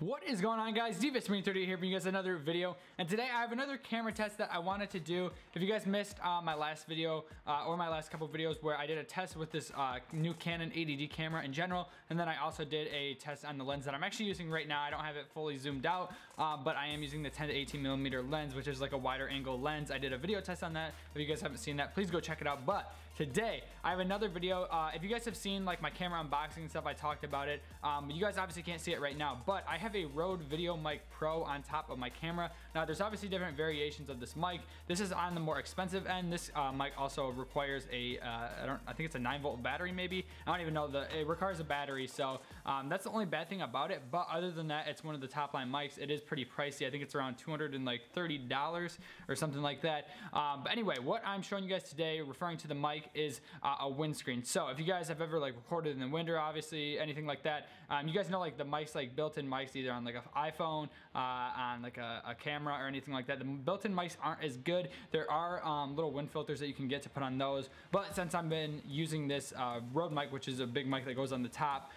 What is going on, guys? DVSMarine30 here for you guys another video, and today I have another camera test that I wanted to do. If you guys missed my last video or my last couple videos where I did a test with this new Canon 80D camera in general, and then I also did a test on the lens that I'm actually using right now. I don't have it fully zoomed out, but I am using the 10 to 18 millimeter lens, which is like a wider angle lens. I did a video test on that. If you guys haven't seen that, please go check it out. But today I have another video. If you guys have seen like my camera unboxing and stuff, I talked about it. You guys obviously can't see it right now, but I have a Rode Video Mic Pro on top of my camera. Now there's obviously different variations of this mic. This is on the more expensive end. This mic also requires a I think it's a 9-volt battery maybe. I don't even know, it requires a battery, so that's the only bad thing about it. But other than that, it's one of the top line mics. It is pretty pricey. I think it's around $230 or something like that. But anyway, what I'm showing you guys today, referring to the mic, is a windscreen. So if you guys have ever like recorded in the winter, obviously anything like that, you guys know like the mics, like built-in mics, either on like an iPhone, on like a camera or anything like that. The built-in mics aren't as good. There are little wind filters that you can get to put on those, but since I've been using this Rode mic, which is a big mic that goes on the top,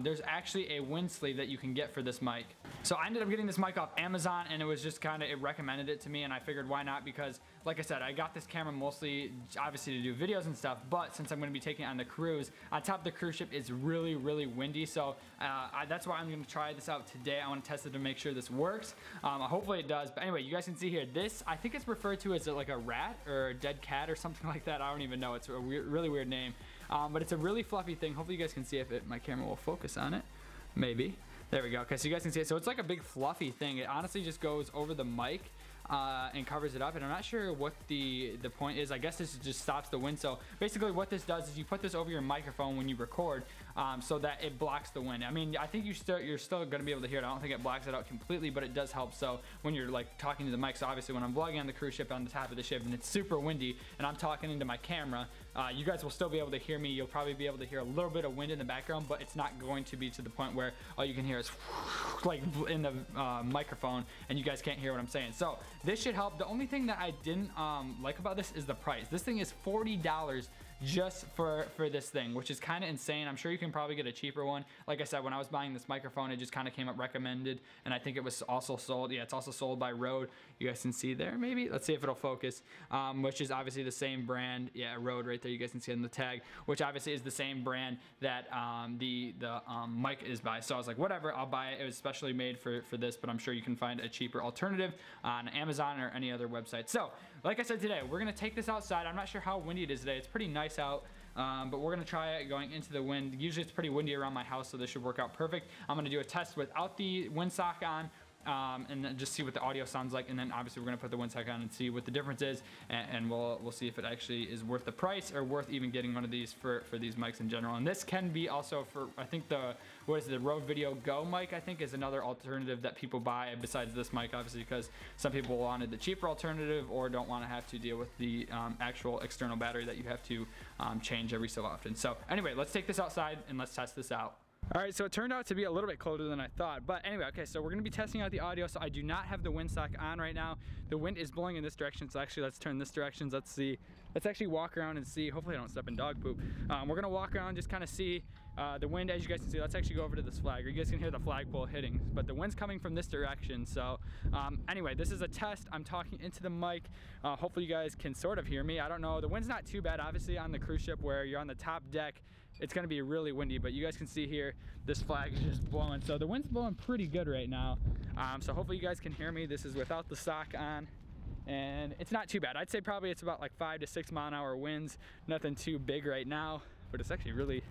there's actually a wind sleeve that you can get for this mic. So I ended up getting this mic off Amazon, and it was just kind of, it recommended it to me, and I figured why not, because like I said, I got this camera mostly obviously to do videos and stuff, but since I'm going to be taking it on the cruise, on top of the cruise ship, it's really windy, so that's why I'm going to try this out today. I want to test it to make sure this works. Hopefully it does. But anyway, you guys can see here, this, I think it's referred to as like a rat or a dead cat or something like that. I don't even know. It's a really weird name. But it's a really fluffy thing. Hopefully you guys can see if my camera will focus on it. Maybe. There we go. Okay, so you guys can see it. So it's like a big fluffy thing. It honestly just goes over the mic and covers it up, and I'm not sure what the point is. I guess this just stops the wind. So basically what this does is you put this over your microphone when you record, so that it blocks the wind. I mean, I think you're still gonna be able to hear it. I don't think it blocks it out completely, but it does help. So when you're like talking to the mic, so obviously when I'm vlogging on the cruise ship on the top of the ship and it's super windy and I'm talking into my camera, you guys will still be able to hear me. You'll probably be able to hear a little bit of wind in the background, but it's not going to be to the point where all you can hear is like in the microphone and you guys can't hear what I'm saying. So this should help. The only thing that I didn't like about this is the price. This thing is $40 just for this thing, which is kind of insane. I'm sure you can probably get a cheaper one. Like I said, when I was buying this microphone, it just kind of came up recommended, and I think it was also sold. Yeah, it's also sold by Rode. You guys can see there, maybe. Let's see if it'll focus. Which is obviously the same brand. Yeah, Rode right there. You guys can see on the tag, which obviously is the same brand that the mic is by. So I was like, whatever, I'll buy it. It was specially made for this, but I'm sure you can find a cheaper alternative on Amazon or any other website. So, like I said, today we're gonna take this outside. I'm not sure how windy it is today. It's pretty nice out, but we're gonna try it going into the wind. Usually it's pretty windy around my house, so this should work out perfect. I'm gonna do a test without the Windsock on, and then just see what the audio sounds like, and then obviously we're gonna put the Windsock on and see what the difference is, and we'll see if it actually is worth the price or worth even getting one of these for these mics in general. And this can be also for, I think the Rode Video Go mic, I think, is another alternative that people buy besides this mic, obviously, because some people wanted the cheaper alternative or don't want to have to deal with the actual external battery that you have to change every so often. So anyway, let's take this outside and let's test this out. All right, so it turned out to be a little bit colder than I thought, but anyway, okay, so we're gonna be testing out the audio. So I do not have the Windsock on right now. The wind is blowing in this direction, so actually let's turn this direction. Let's see, let's actually walk around and see. Hopefully I don't step in dog poop. We're gonna walk around, just kind of see the wind. As you guys can see, let's actually go over to this flag, or you guys can hear the flagpole hitting, but the wind's coming from this direction. So anyway, this is a test. I'm talking into the mic. Hopefully you guys can sort of hear me. I don't know, the wind's not too bad. Obviously on the cruise ship where you're on the top deck, it's gonna be really windy, but you guys can see here, this flag is just blowing. So the wind's blowing pretty good right now. So hopefully you guys can hear me. This is without the sock on, and it's not too bad. I'd say probably it's about like 5 to 6 mile an hour winds. Nothing too big right now, but it's actually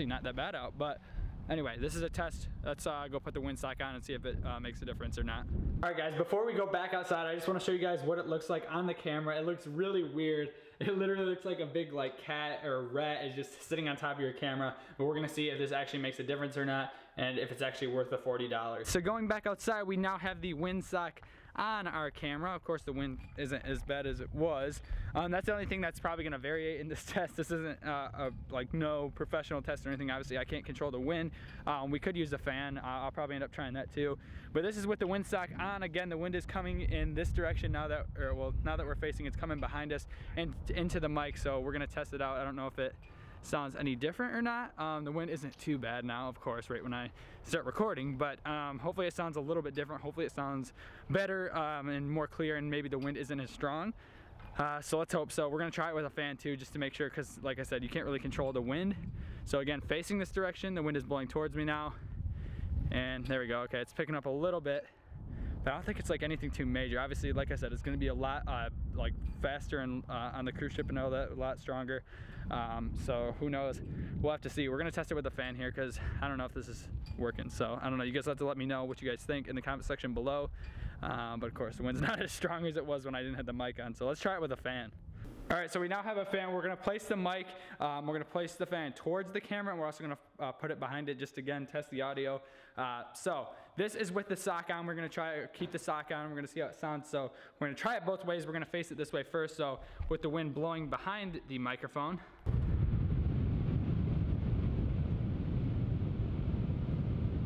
not that bad out. But anyway, this is a test. Let's go put the Windsock on and see if it makes a difference or not. All right, guys, before we go back outside, I just want to show you guys what it looks like on the camera. It looks really weird. It literally looks like a big like cat or rat is just sitting on top of your camera, but we're gonna see if this actually makes a difference or not, and if it's actually worth the $40. So going back outside, we now have the Windsock on our camera. Of course, the wind isn't as bad as it was. That's the only thing that's probably gonna vary in this test. This isn't like no professional test or anything. Obviously, I can't control the wind. We could use a fan. I'll probably end up trying that too. But this is with the Windsock on. Again, the wind is coming in this direction now that, now that we're facing, it's coming behind us and into the mic. So we're gonna test it out. I don't know if it sounds any different or not. The wind isn't too bad now, of course, right when I start recording, but hopefully it sounds a little bit different. Hopefully it sounds better and more clear, and maybe the wind isn't as strong. So let's hope so. We're gonna try it with a fan too, just to make sure, because like I said, you can't really control the wind. So again, facing this direction, the wind is blowing towards me now. And there we go, okay, it's picking up a little bit. But I don't think it's like anything too major. Obviously, like I said, it's gonna be a lot like faster and on the cruise ship and all that, a lot stronger. So who knows? We'll have to see. We're gonna test it with a fan here because I don't know if this is working. So I don't know, you guys have to let me know what you guys think in the comment section below. But of course, the wind's not as strong as it was when I didn't have the mic on. So let's try it with a fan. All right, so we now have a fan. We're gonna place the mic, we're gonna place the fan towards the camera, and we're also gonna put it behind it, just again, test the audio. So this is with the sock on. We're gonna try to keep the sock on. We're gonna see how it sounds. So we're gonna try it both ways. We're gonna face it this way first. So with the wind blowing behind the microphone.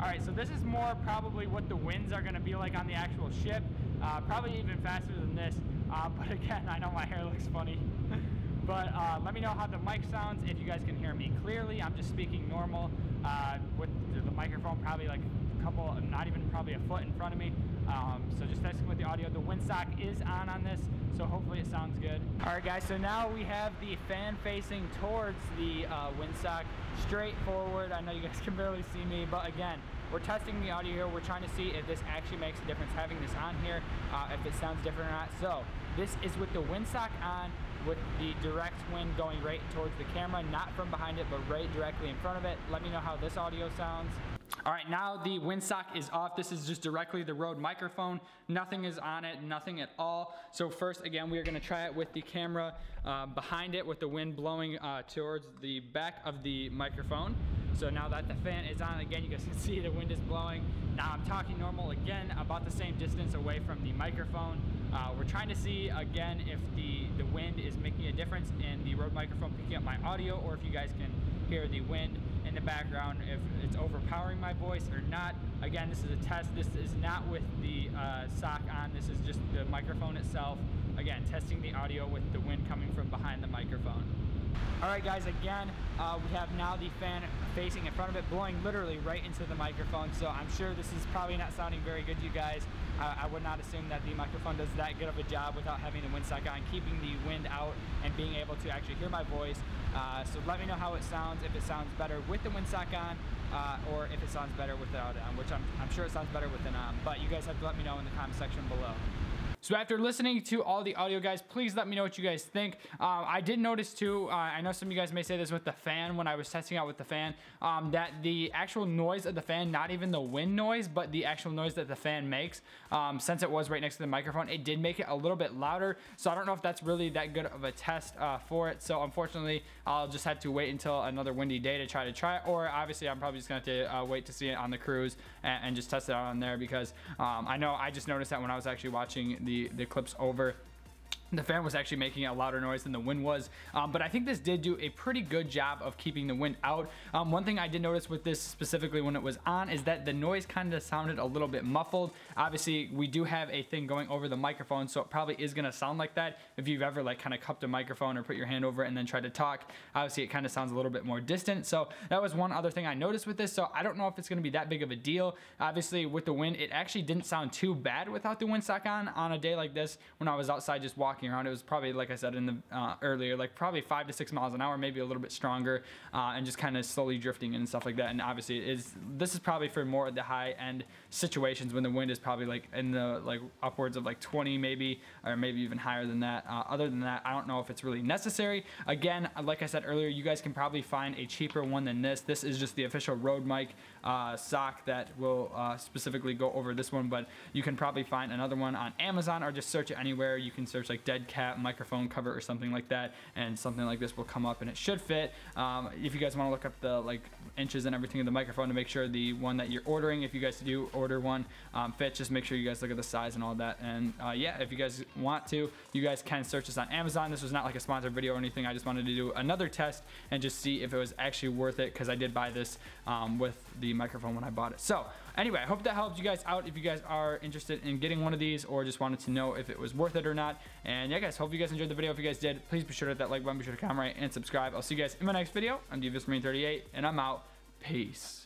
All right, so this is more probably what the winds are gonna be like on the actual ship. Probably even faster than this. But again, I know my hair looks funny. But let me know how the mic sounds, if you guys can hear me clearly. I'm just speaking normal with the microphone probably like a couple, not even probably a foot in front of me. So just testing with the audio. The Windsock is on this, so hopefully it sounds good. All right, guys, so now we have the fan facing towards the Windsock, straight forward. I know you guys can barely see me, but again, we're testing the audio here. We're trying to see if this actually makes a difference having this on here, if it sounds different or not. So this is with the Windsock on, with the direct wind going right towards the camera, not from behind it, but right directly in front of it. Let me know how this audio sounds. All right, now the Windsock is off. This is just directly the Rode microphone. Nothing is on it, nothing at all. So first, again, we are gonna try it with the camera behind it, with the wind blowing towards the back of the microphone. So now that the fan is on, again, you guys can see the wind is blowing. Now I'm talking normal again, about the same distance away from the microphone. We're trying to see, again, if the wind is making a difference in the Rode microphone picking up my audio, or if you guys can hear the wind in the background, if it's overpowering my voice or not. Again, this is a test. This is not with the sock on. This is just the microphone itself. Again, testing the audio with the wind coming from behind the microphone. All right, guys, again, we have now the fan facing in front of it, blowing literally right into the microphone. So I'm sure this is probably not sounding very good to you guys. I would not assume that the microphone does that good of a job without having the Windsock on, keeping the wind out and being able to actually hear my voice. So let me know how it sounds, if it sounds better with the Windsock on, or if it sounds better without it on, which I'm sure it sounds better with it on, but you guys have to let me know in the comment section below. So after listening to all the audio, guys, please let me know what you guys think. I did notice too, I know some of you guys may say this with the fan, when I was testing out with the fan, that the actual noise of the fan, not even the wind noise, but the actual noise that the fan makes, since it was right next to the microphone, it did make it a little bit louder. So I don't know if that's really that good of a test for it. So unfortunately, I'll just have to wait until another windy day to try it. Or obviously, I'm probably just going to have to wait to see it on the cruise and just test it out on there, because I know I just noticed that when I was actually watching the clips over, the fan was actually making a louder noise than the wind was, but I think this did do a pretty good job of keeping the wind out. One thing I did notice with this specifically when it was on is that the noise kind of sounded a little bit muffled. Obviously, we do have a thing going over the microphone, so it probably is going to sound like that. If you've ever like kind of cupped a microphone or put your hand over it and then tried to talk, obviously it kind of sounds a little bit more distant. So that was one other thing I noticed with this. So I don't know if it's going to be that big of a deal. Obviously, with the wind, it actually didn't sound too bad without the Windsock on a day like this when I was outside just walking around. It was probably, like I said in the earlier, like probably 5 to 6 miles an hour, maybe a little bit stronger, and just kind of slowly drifting and stuff like that. And obviously this is probably for more of the high end situations when the wind is probably like in the like upwards of like 20 maybe, or maybe even higher than that. Other than that, I don't know if it's really necessary. Again, like I said earlier, you guys can probably find a cheaper one than this. This is just the official Rode mic sock that will specifically go over this one, but you can probably find another one on Amazon, or just search it anywhere. You can search like dead cat microphone cover or something like that, and something like this will come up and it should fit. If you guys want to look up the like inches and everything of the microphone to make sure the one that you're ordering, if you guys do order one, fits, just make sure you guys look at the size and all that. And yeah, if you guys want to, you guys can search this on Amazon. This was not like a sponsored video or anything. I just wanted to do another test and just see if it was actually worth it, because I did buy this with the microphone when I bought it. So anyway, I hope that helped you guys out if you guys are interested in getting one of these or just wanted to know if it was worth it or not. And yeah, guys, hope you guys enjoyed the video. If you guys did, please be sure to hit that like button, be sure to comment, and subscribe. I'll see you guys in my next video. I'm DVSMarine38, and I'm out. Peace.